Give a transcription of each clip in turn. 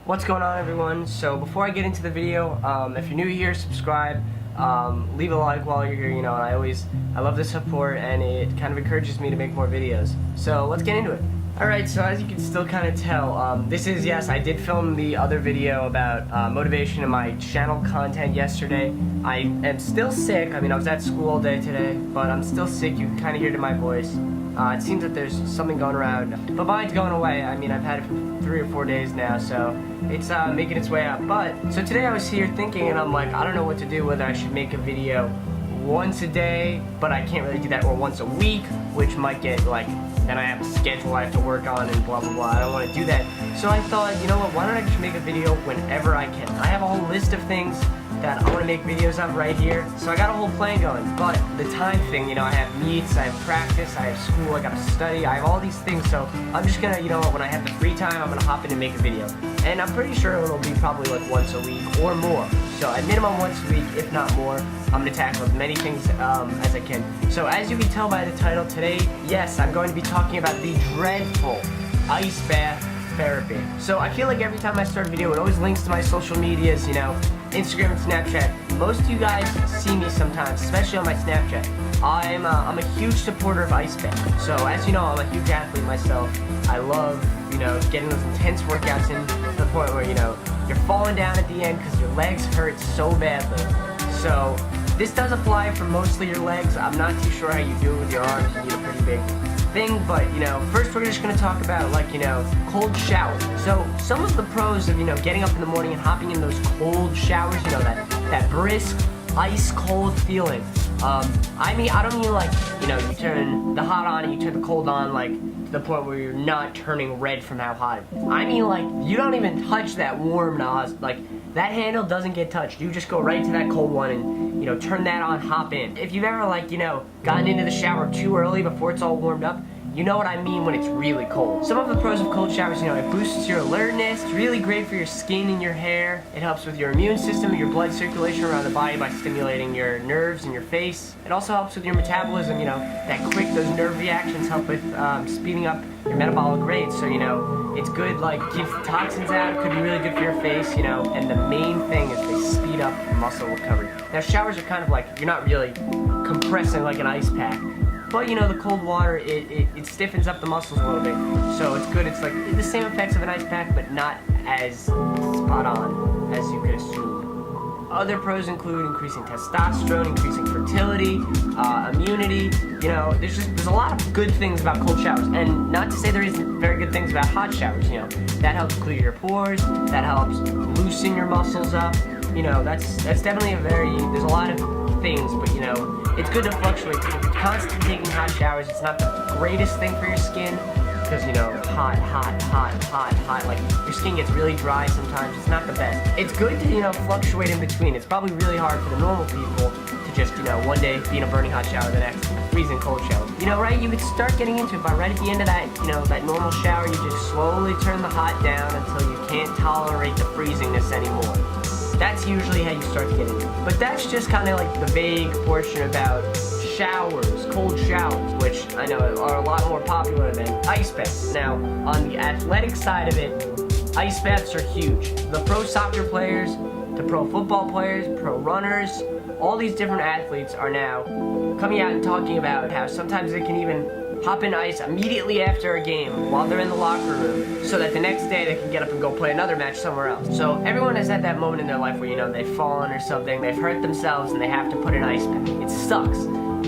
What's going on, everyone? So before I get into the video, if you're new here, subscribe, leave a like while you're here. You know, I love the support, and it kind of encourages me to make more videos. So let's get into it. Alright, so as you can still kind of tell, this is, yes, I did film the other video about motivation in my channel content yesterday. I am still sick. I mean, I was at school all day today, but I'm still sick. You can kind of hear it in my voice. It seems that there's something going around, but mine's going away. I mean, I've had it for 3 or 4 days now, so it's making its way out. But, so today I was here thinking, and I'm like, I don't know what to do, whether I should make a video once a day, but I can't really do that, or once a week, which might get, like, then I have a schedule I have to work on and blah, blah, blah. I don't want to do that. So I thought, you know what, why don't I just make a video whenever I can? I have a whole list of things that I want to make videos of right here, so I got a whole plan going. But the time thing, you know, I have meets, I have practice, I have school, I gotta study, I have all these things, so I'm just gonna, you know what, when I have the free time, I'm gonna hop in and make a video. And I'm pretty sure it'll be probably like once a week or more. So at minimum once a week, if not more. I'm gonna tackle as many things as I can. So as you can tell by the title today, yes, I'm going to be talking about the dreadful ice bath therapy. So I feel like every time I start a video, it always links to my social medias, you know, Instagram and Snapchat. Most of you guys see me sometimes, especially on my Snapchat. I'm a huge supporter of ice baths. So as you know, I'm a huge athlete myself. I love, you know, getting those intense workouts in to the point where, you know, you're falling down at the end because your legs hurt so badly. So this does apply for mostly your legs. I'm not too sure how you do it with your arms. You need a pretty big thing, but, you know, first we're just going to talk about, like, you know, cold showers. So some of the pros of, you know, getting up in the morning and hopping in those cold showers, you know, that brisk, ice cold feeling. I mean, I don't mean like, you know, you turn the hot on and you turn the cold on, like, to the point where you're not turning red from how hot it is. I mean, like, you don't even touch that warm nozzle. Like, that handle doesn't get touched. You just go right to that cold one and, you know, turn that on, hop in. If you've ever, like, you know, gotten into the shower too early before it's all warmed up, you know what I mean when it's really cold. Some of the pros of cold showers, you know, it boosts your alertness. It's really great for your skin and your hair. It helps with your immune system, your blood circulation around the body by stimulating your nerves and your face. It also helps with your metabolism, you know, those nerve reactions help with speeding up your metabolic rate. So, you know, it's good, like, keeps the toxins out. It could be really good for your face, you know, and the main thing is they speed up muscle recovery. Now, showers are kind of like, you're not really compressing like an ice pack. But, you know, the cold water, it stiffens up the muscles a little bit. So it's good. It's like the same effects of an ice pack, but not as spot on as you could assume. Other pros include increasing testosterone, increasing fertility, immunity. You know, there's a lot of good things about cold showers. And not to say there isn't very good things about hot showers, you know. That helps clear your pores, that helps loosen your muscles up. You know, that's definitely there's a lot of things, but, you know, it's good to fluctuate. If you're constantly taking hot showers, it's not the greatest thing for your skin, because, you know, hot, like, your skin gets really dry sometimes. It's not the best. It's good to, you know, fluctuate in between. It's probably really hard for the normal people to just, you know, one day be in a burning hot shower, the next freezing cold shower. You know, right, you could start getting into it, but right at the end of that, you know, that normal shower, you just slowly turn the hot down until you can't tolerate the freezingness anymore. That's usually how you start to get into it. But that's just kind of like the vague portion about showers, cold showers, which I know are a lot more popular than ice baths. Now, on the athletic side of it, ice baths are huge. The pro soccer players, the pro football players, pro runners, all these different athletes are now coming out and talking about how sometimes they can even hop in ice immediately after a game while they're in the locker room, so that the next day they can get up and go play another match somewhere else. So everyone has had that moment in their life where, you know, they've fallen or something, they've hurt themselves, and they have to put an ice pack. It sucks,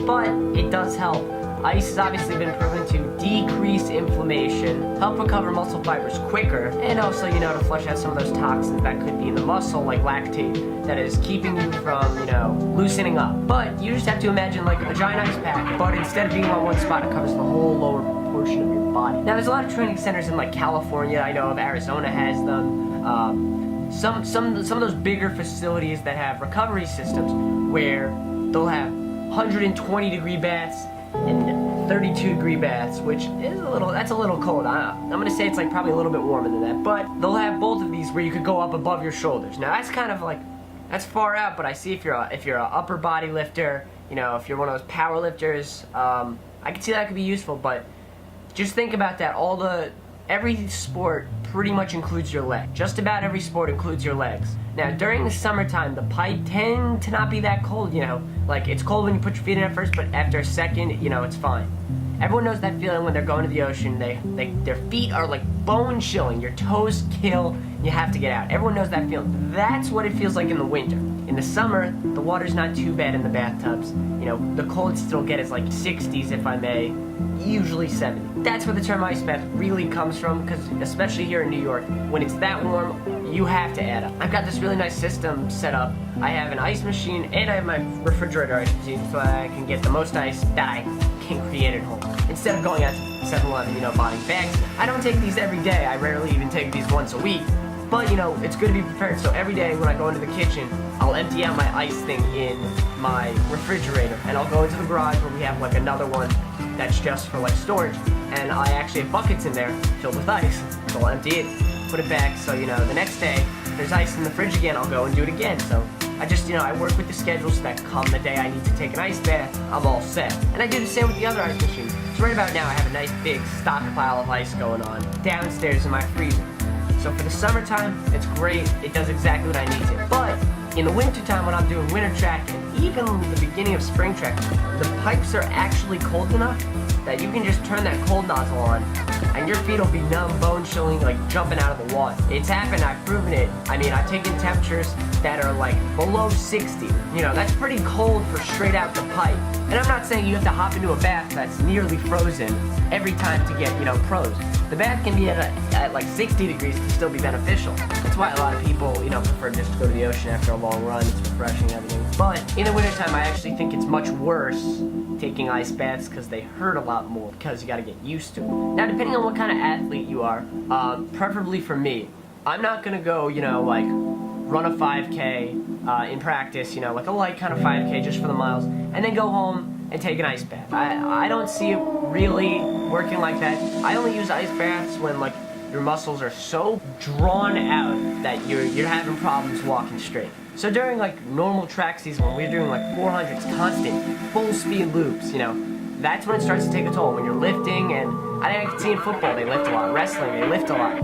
but it does help. Ice has obviously been proven to decrease inflammation, help recover muscle fibers quicker, and also, you know, to flush out some of those toxins that could be in the muscle, like lactate, that is keeping you from, you know, loosening up. But you just have to imagine like a giant ice pack, but instead of being on one spot, it covers the whole lower portion of your body. Now, there's a lot of training centers in like California, I know of, Arizona has them. Some of those bigger facilities that have recovery systems where they'll have 120-degree baths and 32-degree baths, which is that's a little cold. I'm gonna say it's like probably a little bit warmer than that, but they'll have both of these where you could go up above your shoulders. Now that's kind of like, that's far out, but I see if you're a upper body lifter, you know, if you're one of those power lifters, I can see that could be useful. But just think about that. Every sport pretty much includes your leg. Just about every sport includes your legs. Now, during the summertime, the pipe tend to not be that cold, you know. Like, it's cold when you put your feet in at first, but after a second, you know, it's fine. Everyone knows that feeling when they're going to the ocean. Their feet are like bone chilling. Your toes kill. You have to get out. Everyone knows that feeling. That's what it feels like in the winter. In the summer, the water's not too bad in the bathtubs. You know, the coldest it'll get is like 60s, if I may, usually 70. That's where the term ice bath really comes from, because especially here in New York, when it's that warm, you have to add up. I've got this really nice system set up. I have an ice machine, and I have my refrigerator ice machine, so I can get the most ice that I can create at home. Instead of going out to 7-Eleven, you know, buying bags. I don't take these every day. I rarely even take these once a week. But, you know, it's good to be prepared. So every day when I go into the kitchen, I'll empty out my ice thing in my refrigerator. And I'll go into the garage where we have like another one that's just for like storage. And I actually have buckets in there filled with ice. So I'll empty it, put it back. So, you know, the next day, if there's ice in the fridge again, I'll go and do it again. So I just, you know, I work with the schedule so that come the day I need to take an ice bath, I'm all set. And I do the same with the other ice machines. So right about now, I have a nice big stockpile of ice going on downstairs in my freezer. So for the summertime, it's great. It does exactly what I need to. But in the wintertime, when I'm doing winter track and even the beginning of spring track, the pipes are actually cold enough that you can just turn that cold nozzle on and your feet will be numb, bone chilling, like jumping out of the water. It's happened, I've proven it. I mean, I've taken temperatures that are like below 60. You know, that's pretty cold for straight out the pipe. And I'm not saying you have to hop into a bath that's nearly frozen every time to get, you know, pros. The bath can be at like 60 degrees to still be beneficial. That's why a lot of people, you know, prefer just to go to the ocean after a long run. It's refreshing and everything. But in the wintertime, I actually think it's much worse taking ice baths because they hurt a lot more because you got to get used to it. Now, depending on what kind of athlete you are, preferably for me, I'm not going to go, you know, like run a 5K in practice, you know, like a light kind of 5K just for the miles, and then go home and take an ice bath. I don't see it really working like that. I only use ice baths when like your muscles are so drawn out that you're having problems walking straight. So during like normal track season, when we're doing like 400s constant full speed loops, you know, that's when it starts to take a toll. When you're lifting, and I can see in football they lift a lot, wrestling they lift a lot,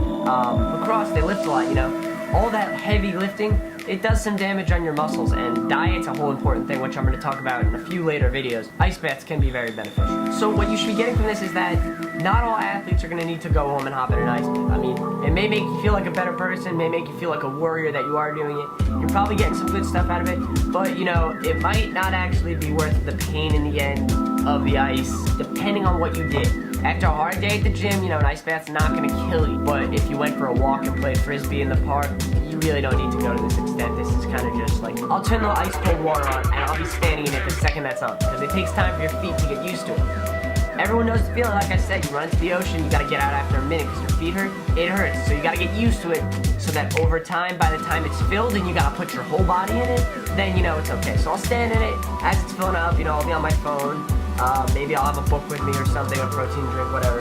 lacrosse they lift a lot, you know. All that heavy lifting, it does some damage on your muscles, and diet's a whole important thing, which I'm going to talk about in a few later videos. Ice baths can be very beneficial. So what you should be getting from this is that not all athletes are going to need to go home and hop in an ice bath. I mean, it may make you feel like a better person, may make you feel like a warrior that you are doing it. You're probably getting some good stuff out of it, but you know, it might not actually be worth the pain in the end of the ice, depending on what you did. After a hard day at the gym, you know, an ice bath's not going to kill you. But if you went for a walk and played frisbee in the park, you really don't need to go to this extent. This is kind of just like, I'll turn the ice cold water on and I'll be standing in it the second that's on, because it takes time for your feet to get used to it. Everyone knows the feeling, like I said, you run into the ocean, you gotta get out after a minute because your feet hurt, it hurts. So you gotta get used to it so that over time, by the time it's filled and you gotta put your whole body in it, then you know it's okay. So I'll stand in it as it's filling up, you know, I'll be on my phone. Maybe I'll have a book with me or something, a protein drink, whatever.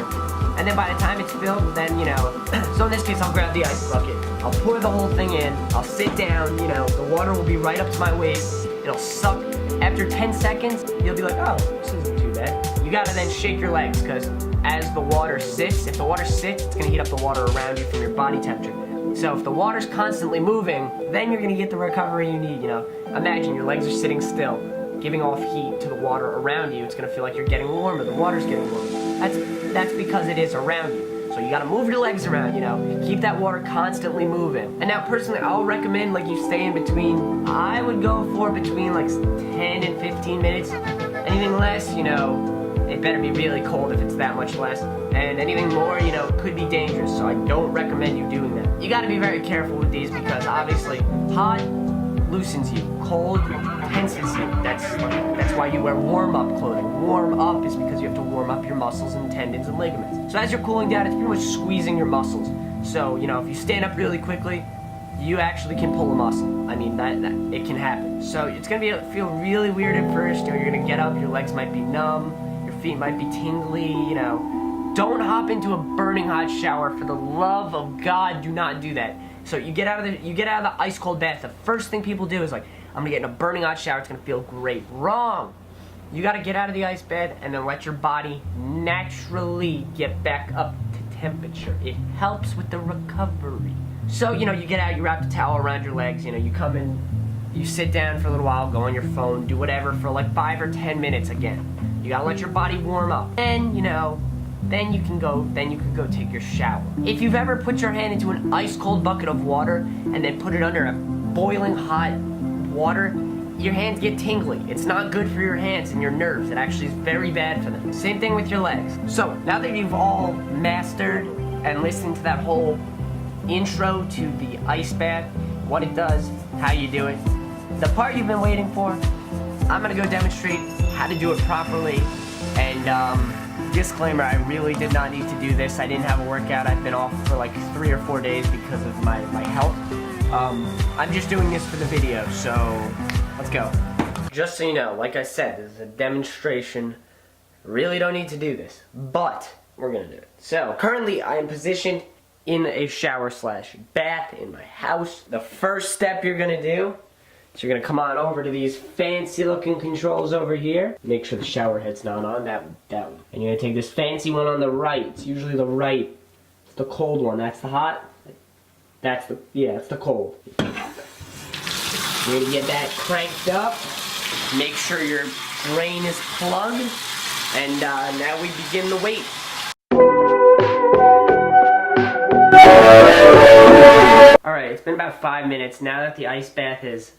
And then by the time it's filled, then, you know, so in this case, I'll grab the ice bucket. I'll pour the whole thing in. I'll sit down, you know, the water will be right up to my waist. It'll suck. After 10 seconds, you'll be like, oh, this isn't too bad. You gotta then shake your legs, because as the water sits, if the water sits, it's gonna heat up the water around you from your body temperature. So if the water's constantly moving, then you're gonna get the recovery you need, you know. Imagine your legs are sitting still, giving off heat to the water around you. It's gonna feel like you're getting warmer, the water's getting warmer. That's because it is around you. So you gotta move your legs around, you know, keep that water constantly moving. And now personally, I'll recommend like you stay in between, I would go for between like 10 and 15 minutes. Anything less, you know, it better be really cold if it's that much less. And anything more, you know, could be dangerous. So I don't recommend you doing that. You gotta be very careful with these because obviously hot loosens you, cold tenses you. That's why you wear warm-up clothing. Warm up is because you have to warm up your muscles and tendons and ligaments. So as you're cooling down, it's pretty much squeezing your muscles. So, you know, if you stand up really quickly, you actually can pull a muscle. I mean, that it can happen. So it's gonna feel really weird at first. You know, you're gonna get up, your legs might be numb, your feet might be tingly, you know. Don't hop into a burning hot shower. For the love of God, do not do that. So you get out of the ice cold bath. The first thing people do is like, I'm gonna get in a burning hot shower, it's gonna feel great. Wrong! You gotta get out of the ice bath and then let your body naturally get back up to temperature. It helps with the recovery. So, you know, you get out, you wrap the towel around your legs, you know, you come in, you sit down for a little while, go on your phone, do whatever for like 5 or 10 minutes again. You gotta let your body warm up. And, you know, then you can go take your shower. If you've ever put your hand into an ice cold bucket of water and then put it under a boiling hot water, your hands get tingly. It's not good for your hands and your nerves. It actually is very bad for them. Same thing with your legs. So, now that you've all mastered and listened to that whole intro to the ice bath, what it does, how you do it, the part you've been waiting for, I'm gonna go demonstrate how to do it properly. And disclaimer, I really did not need to do this. I didn't have a workout. I've been off for like 3 or 4 days because of my health. I'm just doing this for the video, so let's go. Just so you know, like I said, this is a demonstration. Really don't need to do this, but we're gonna do it. So, currently I am positioned in a shower slash bath in my house. The first step you're gonna do is you're gonna come on over to these fancy looking controls over here. Make sure the shower head's not on, that one. And you're gonna take this fancy one on the right. It's usually the right, it's the cold one. That's the hot. That's the, yeah, it's the cold. You're gonna get that cranked up. Make sure your drain is plugged. And now we begin the wait. Alright, it's been about 5 minutes now that the ice bath is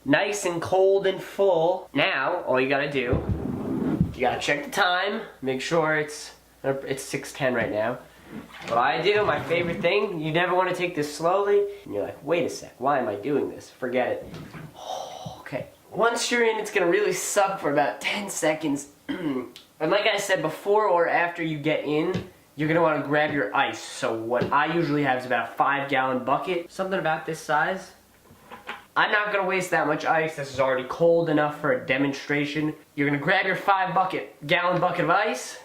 nice and cold and full. Now, all you gotta do, you gotta check the time, make sure it's 6:10 right now. What I do, my favorite thing, you never want to take this slowly, and you're like, wait a sec, why am I doing this? Forget it. Okay, once you're in, it's gonna really suck for about 10 seconds. And like I said, before or after you get in, you're gonna want to grab your ice. So what I usually have is about a 5-gallon bucket, something about this size. I'm not gonna waste that much ice. This is already cold enough for a demonstration. You're gonna grab your 5-gallon bucket of ice.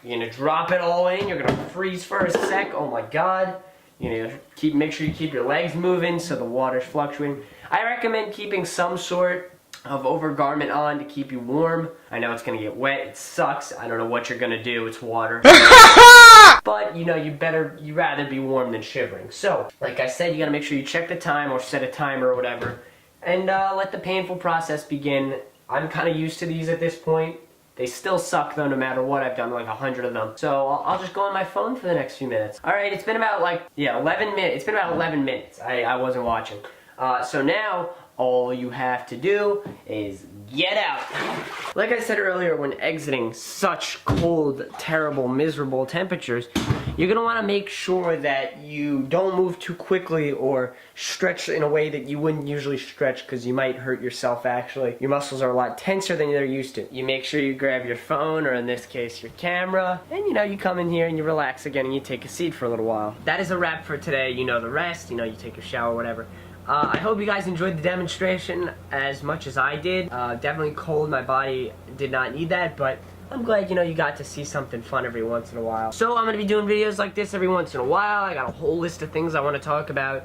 You're gonna drop it all in. You're gonna freeze for a sec. Oh my God. You're gonna make sure you keep your legs moving so the water's fluctuating. I recommend keeping some sort of overgarment on to keep you warm. I know it's gonna get wet. It sucks. I don't know what you're gonna do. It's water. But you know, you'd rather be warm than shivering. So, like I said, you gotta make sure you check the time or set a timer or whatever, and let the painful process begin. I'm kind of used to these at this point. They still suck though, no matter what. I've done like 100 of them. So I'll just go on my phone for the next few minutes. Alright, it's been about like, 11 minutes. It's been about 11 minutes. I wasn't watching. So now, all you have to do is get out. Like I said earlier, when exiting such cold, terrible, miserable temperatures, you're gonna wanna make sure that you don't move too quickly or stretch in a way that you wouldn't usually stretch, because you might hurt yourself actually. Your muscles are a lot tenser than they're used to. You make sure you grab your phone, or in this case, your camera, and you come in here and you relax again and you take a seat for a little while. That is a wrap for today. You know the rest, you take your shower, whatever. I hope you guys enjoyed the demonstration as much as I did. Definitely cold, my body did not need that, but I'm glad, you got to see something fun every once in a while. So I'm going to be doing videos like this every once in a while. I got a whole list of things I want to talk about.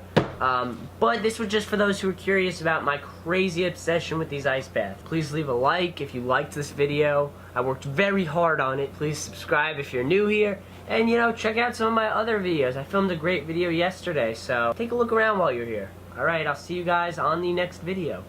But this was just for those who are curious about my crazy obsession with these ice baths. Please leave a like if you liked this video. I worked very hard on it. Please subscribe if you're new here. And, check out some of my other videos. I filmed a great video yesterday, so take a look around while you're here. Alright, I'll see you guys on the next video.